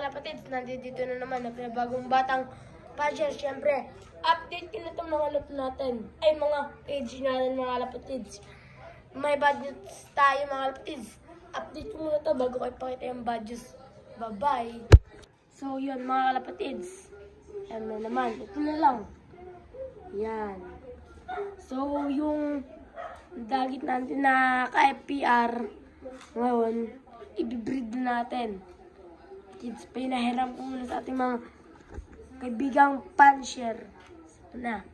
mga kapatids, nandito na naman na pinabagong batang Puncher. Siyempre, update ko na itong mga loot natin. Ay, mga page natin mga kapatids. May budgets tayo mga kapatids. Update ko muna ito bago ko ipakita yung budgets. Bye-bye. So, yun mga kapatids. Ano naman, ito na lang. Yan. So, yung dagit natin na ka-FPR, ngayon, ibibreed natin. Kids, pinahiram ko muna sa ating mga kaibigang Puncher. Na,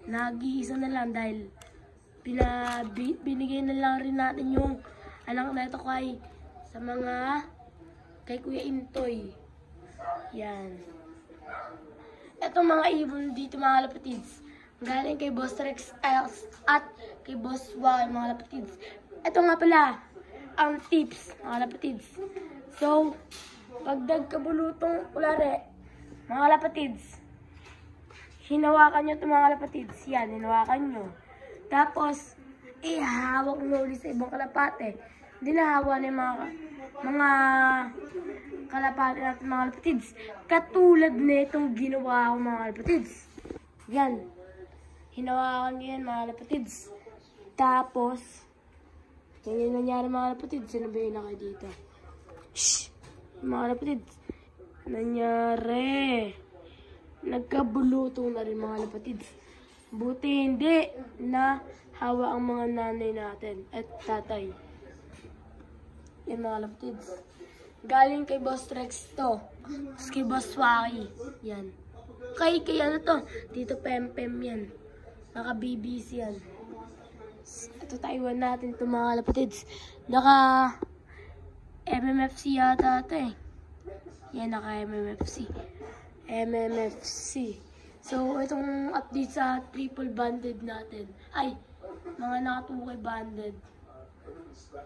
nag-iisa na lang dahil binigay na lang rin natin yung anak na ito sa mga kay Kuya Intoy. Yan. Itong mga ibon dito mga kapatids, galing kay Boss Rex X at kay Boss Y mga kapatids. Ito nga pala ang tips mga kapatids. So, pag nagkabulutong ulare mga kapatids, hinawakan nyo ito mga kapatids. Yan, hinawakan nyo. Tapos, ihawak nyo ulit sa ibang kalapate. Hindi nahawa na yung mga kalapate natin mga kapatids. Katulad na itong ginawa ko mga kapatids. Yan. Hinawakan nyo yan mga kapatids. Tapos, yan yung nangyari mga kapatids. Sino ba yung nakay dito? Shhh! Mga kapatids. Nangyari. Nagkabulutong na rin mga kapatids. Buti hindi na hawa ang mga nanay natin at tatay. Yan mga kapatids. Galing kay Boss Rex to. Tapos kay Boss Waki. Yan. Kay ano to? Dito Pempem yan. Naka-BBC yan. Ito Taiwan natin ito mga kapatids. Naka MMFC yata ito eh. Yan, naka MMFC. MMFC. So, itong update sa triple banded natin. Ay, mga naka-2K banded.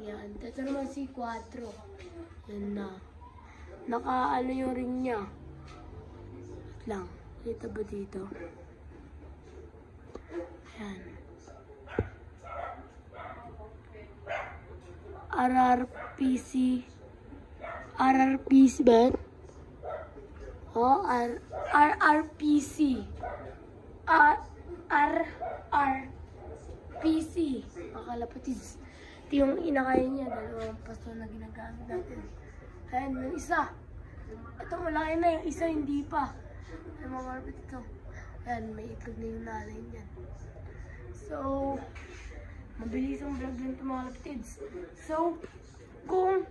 Yan. Ito naman si 4. Yan na. Naka-ano yung ring niya. Wait lang. Dito ba dito? Yan. RRPC ba? Oh, RRPC. RRPC. Makalapatids. Ito yung inakain niya. Dalawang pasto na ginagamit natin. Ayan, yung isa. Ito malaki na. Yung isa hindi pa. Ay, mamarapit ito. Ayan, may itlog na yung nanay niyan. So, mabilis ang vlog din ito mga kapatids. So, kung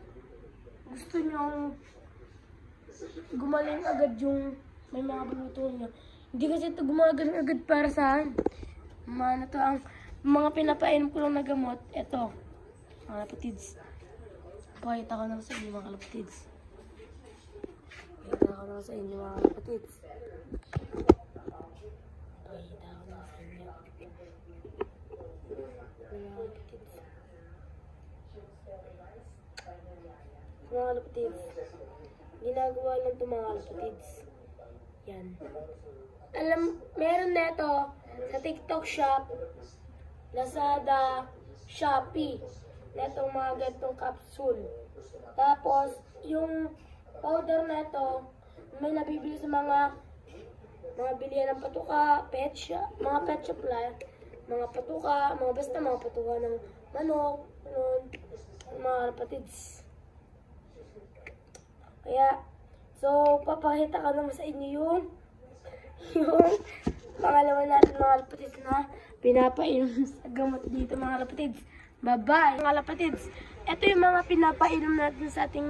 gusto nyo gumaling agad yung may mga bulutong nyo, hindi kasi ito gumagaling agad para saan. Ano to, ang mga pinapainom ko lang na gamot, ito, mga kapatids. Pakita ko lang sa inyo mga kapatids. Pakita ko lang sa inyo mga kapatids. Pakita ko lang sa inyo. Mga kapatids, ginagawa lang ito mga kapatids. Yan. Meron na ito sa TikTok Shop, Lazada, Shopee. Na itong mga ganitong capsule. Tapos, yung powder na ito, may nabibili sa mga bilihan ng patuka, pet shop, mga pet shop lang. Mga patuka, basta mga patuka ng manok, mga kapatids. Kaya, so, papakita ko naman sa inyo yung pangalawa natin mga kapatids na pinapainom sa gamot dito mga kapatids. Bye-bye mga kapatids. Ito yung mga pinapainom natin sa ating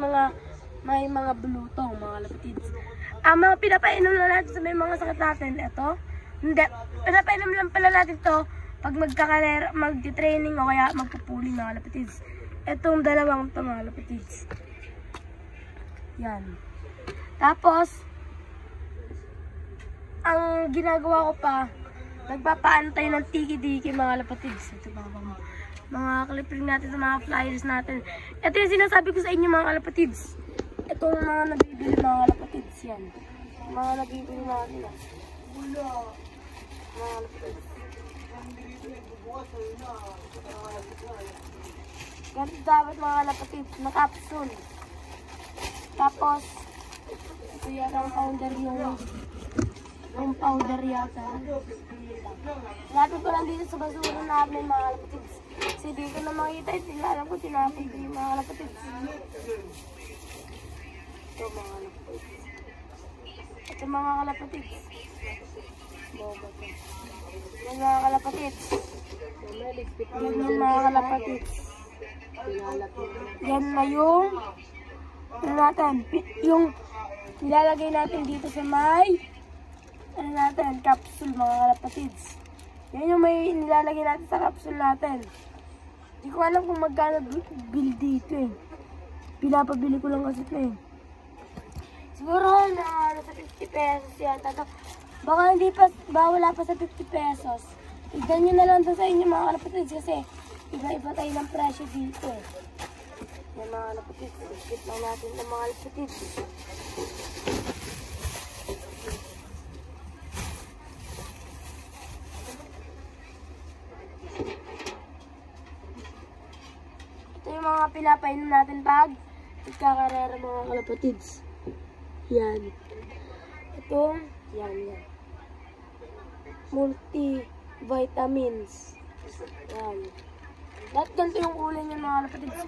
may mga bulutong mga kapatids. Ang mga pinapainom na natin sa may mga sakit natin, ito. Hindi, pinapainom lang pala natin to pag magti-training o kaya magpupuling mga kapatids. Itong dalawang to mga kapatids. Yan. Tapos, ang ginagawa ko pa, nagpapaantay ng tiki-tiki mga kapatids. Ito mga clipping natin sa mga flyers natin. Ito yung sinasabi ko sa inyo mga kapatids. Itong mga nabibili mga kapatids yan. Mga nabibili natin yan. Mga kapatids. Ganito dapat mga kapatids na capsule. Tapos, ito Ito yata ang powder yung powder yata. Lapit ko lang dito sa basura namin mga kalapatids. Kasi dito na makita, hindi na alam ko tinapon ko yung mga kalapatids. Ito mga kalapatids. Ito mga kalapatids. Boba to. Yan mga kalapatids. Yan yung mga kalapatids. Yan na yung ano natin, yung nilalagay natin dito sa may ano natin, capsule mga kalapatids. Yan yung may nilalagay natin sa capsule natin. Hindi ko alam kung magkano bill dito eh. Pinapabili ko lang kasi ito eh. Siguro na nasa 50 pesos yata. Baka hindi pa, wala pa sa 50 pesos. Tignan nyo na lang doon sa inyo mga kalapatids kasi iba-iba tayo ng presyo dito eh. Yan mga kalapatids, i-skip lang natin ng mga kalapatids. Ito yung mga pinapainom natin pag nagkakarera mga kalapatids. Yan. Itong, yan. Multivitamins. Yan. Lahat ganito yung kulay niya mga kalapatids.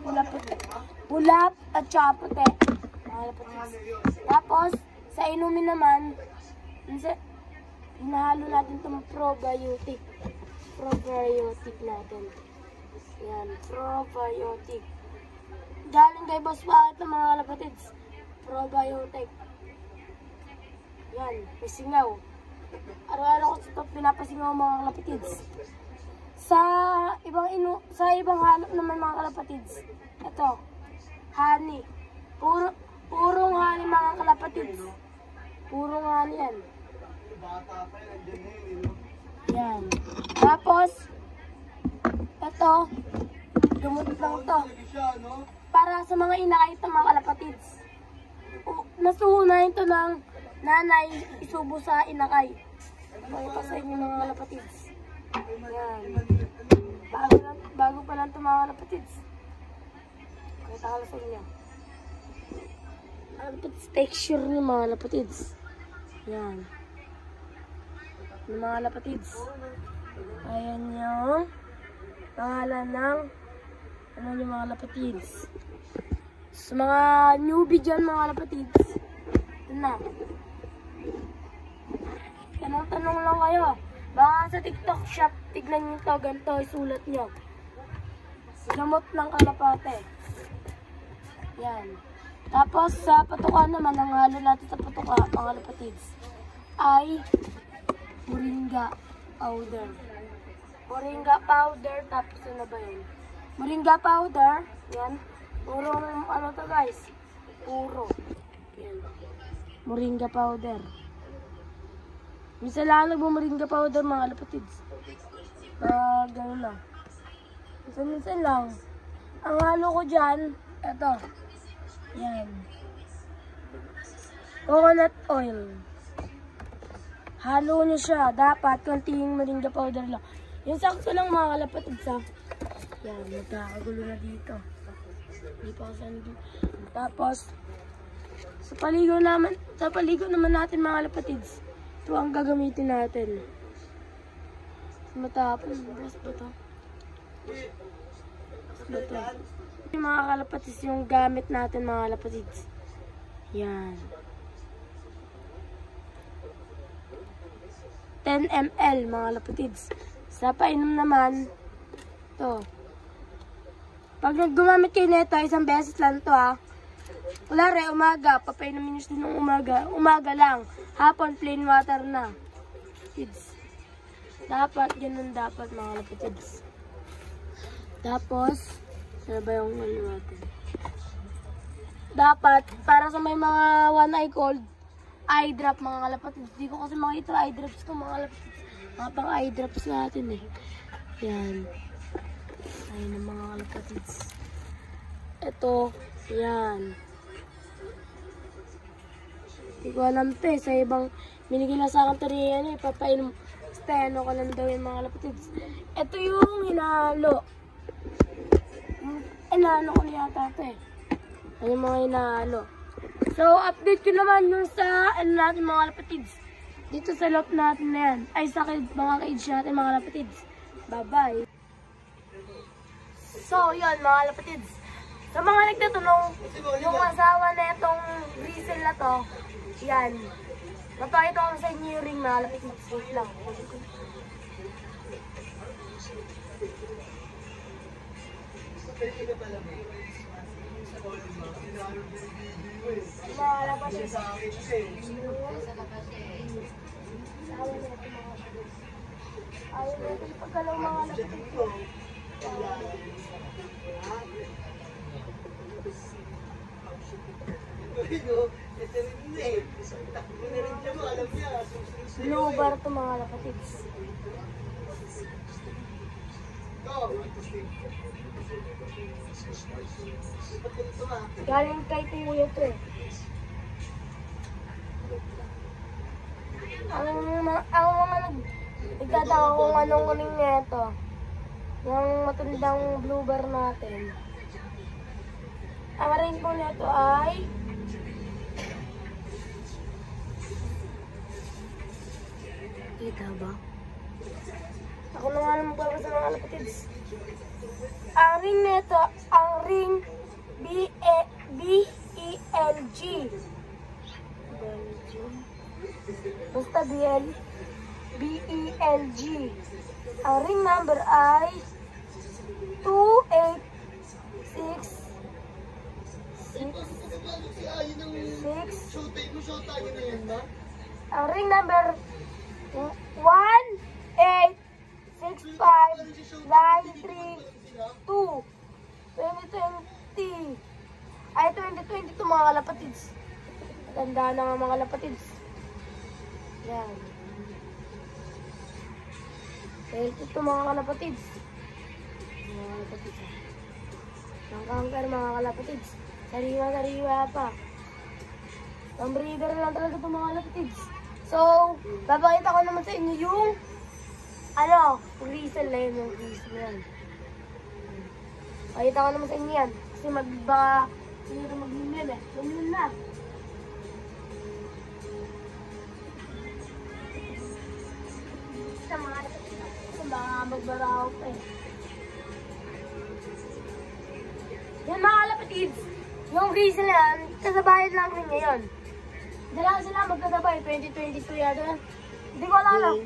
Pula at saka puti. Mga kalapatids. Tapos, sa inumin naman, hinahalo natin itong probiotic. Probiotic natin. Yan. Probiotic. Galing kay Boss Bakit ng mga kalapatids. Probiotic. Yan. May singaw. Araw-araw ko ito pinapasingaw mga kalapatids. Sa ibang halop naman mga kalapatids. Ito. Honey. Purong honey mga kalapatids. Purong honey yan. Yan. Tapos, ito. Gamot lang to. Para sa mga inakay ito mga kalapatids. Nasuhunahin ito ng nanay isubo sa inakay. Pakita sa inyo mga kalapatids. Yan. Bago pa lang ito mga kalapatids. Pakita ko sa inyo. Kalapatids texture niyo mga kalapatids. Yan. Yung mga kalapatids. Ayan yung pangalan ng ano yung mga kalapatids. Sa mga newbie dyan mga kalapatids. Ito na. Tanong lang kayo. Baka sa TikTok shop, tignan nyo ito, ganito, isulat nyo. Gamot ng kalapate. Yan. Tapos sa patuka naman, ang halo natin sa patuka, mga kalapatids, ay moringa powder. Moringa powder, tapos ano ba yun? Moringa powder, yan. Purong ano to guys? Puro. Yan. Moringa powder. Minsan lang nagmumoringa powder mga kalapatids. Gano'n lang. Minsan lang. Ang halo ko dyan, eto. Yan. Coconut oil. Halo nyo siya. Dapat konting moringa powder lang. Yung sakto lang mga kalapatids ha. Yan, magkakagulo na dito. Hindi pa kasi dito. Tapos, sa paligo naman natin mga kalapatids. Ito ang gagamitin natin. Matapos, bukas ba ito? Bukas ba ito? Yung mga kalapatids, yung gamit natin mga kalapatids. Yan. 10 ml mga kalapatids. Sa painom naman, ito. Pag gumamit kayo nito, isang beses lang ito ha. Wala rin, umaga. Papainumin nyo din ng umaga. Umaga lang. Hapon, plain water na. Kids. Dapat, ganun dapat mga kalapatids. Tapos, ano ba yung ano natin? Dapat, para sa may mga one eye cold, eye drop mga kalapatids. Hindi ko kasi makita eye drops ko mga kalapatids. Mga pang eye drops natin eh. Yan. Ayun ang mga kalapatids. Ito, yan. Hindi ko alam ito eh. Sa ibang binigay na sa akin ito rin yan eh. Papainom. Steno ko lang daw yung mga kalapatids. Ito yung hinahalo. Hinahalo ko yata ito eh. Ano yung mga hinahalo. So, update ko naman yung sa, ano natin mga kapatids. Dito sa lot natin na yan. Ay, sa mga cage natin mga kapatids. Bye-bye. So, yun mga kapatids. Sa mga nagtatanong, yung asawa na itong Grisel na to, yan. Napakita ko sa inyo yung ring mga kapatids. Wait lang. Malabas siya sa akin kasi. Ayaw natin pagkalaw mga lapatid ko. Blue bar to mga lapatids. Galing kay Kuya to eh. Ang mga nagtataka kung anong ring nito. Yung matandang blue bar natin. Ang ring po nito ay kita ba? Ako na nga naman magbabasa mga lapatids. Ang ring nito, ang ring BELG. Basta BELG. Ang ring number ay 28666. Ang ring number 1865932 2020. Ay, 2022 mga kalapatids. Tanda na nga mga kalapatids. Yan. 22 mga kalapatids. Mga kalapatids. Nangkangkar mga kalapatids. Sariwa-sariwa pa. Ang breeder lang talaga ito mga kalapatids. So, babakita ko naman sa inyo yung Grisel na yun, yung Grisel na yan. Pakita ko naman sa inyo yan. Kasi sino ito mag-limlim eh. Limlim na. Sa mga magbaraw pa eh. Yan mga kalapatids. Yung Grisel na yan, kasabayan lang rin ngayon. Dala sila magkasabay, 2022 yata. Hindi ko alam.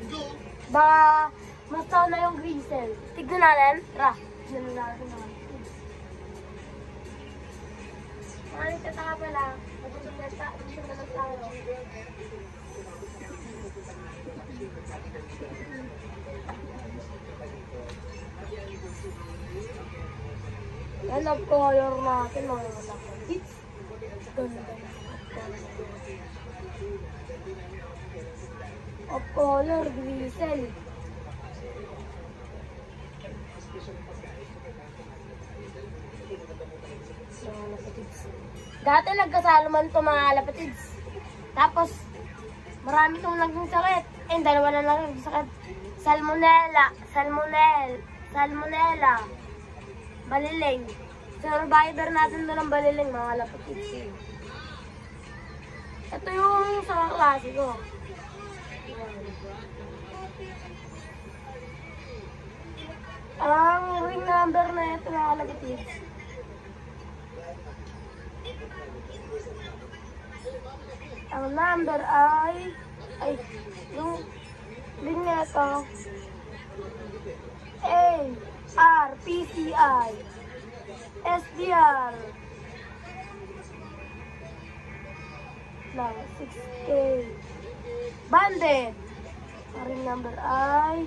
Baka mas taon na yung Grisel. Tignan natin. Tara. Tignan natin mga kids. Mga nagtataka pala. Magkasabay tayo. Yan ang color natin mga kids. Ganda. Of color, Grisel. Dati nagkasalaman ito mga kalapatids. Tapos, marami itong naging sakit. Dalawa na lang naging sakit. Salmonella. Baliling. Survivor natin doon ng baliling mga kalapatids. Ito yung sa klase ko. Ang ring number na ito mga kalapatids. Ang number ay yung ring na ito ARPCI SDR lang 6K banded. Ang ring number ay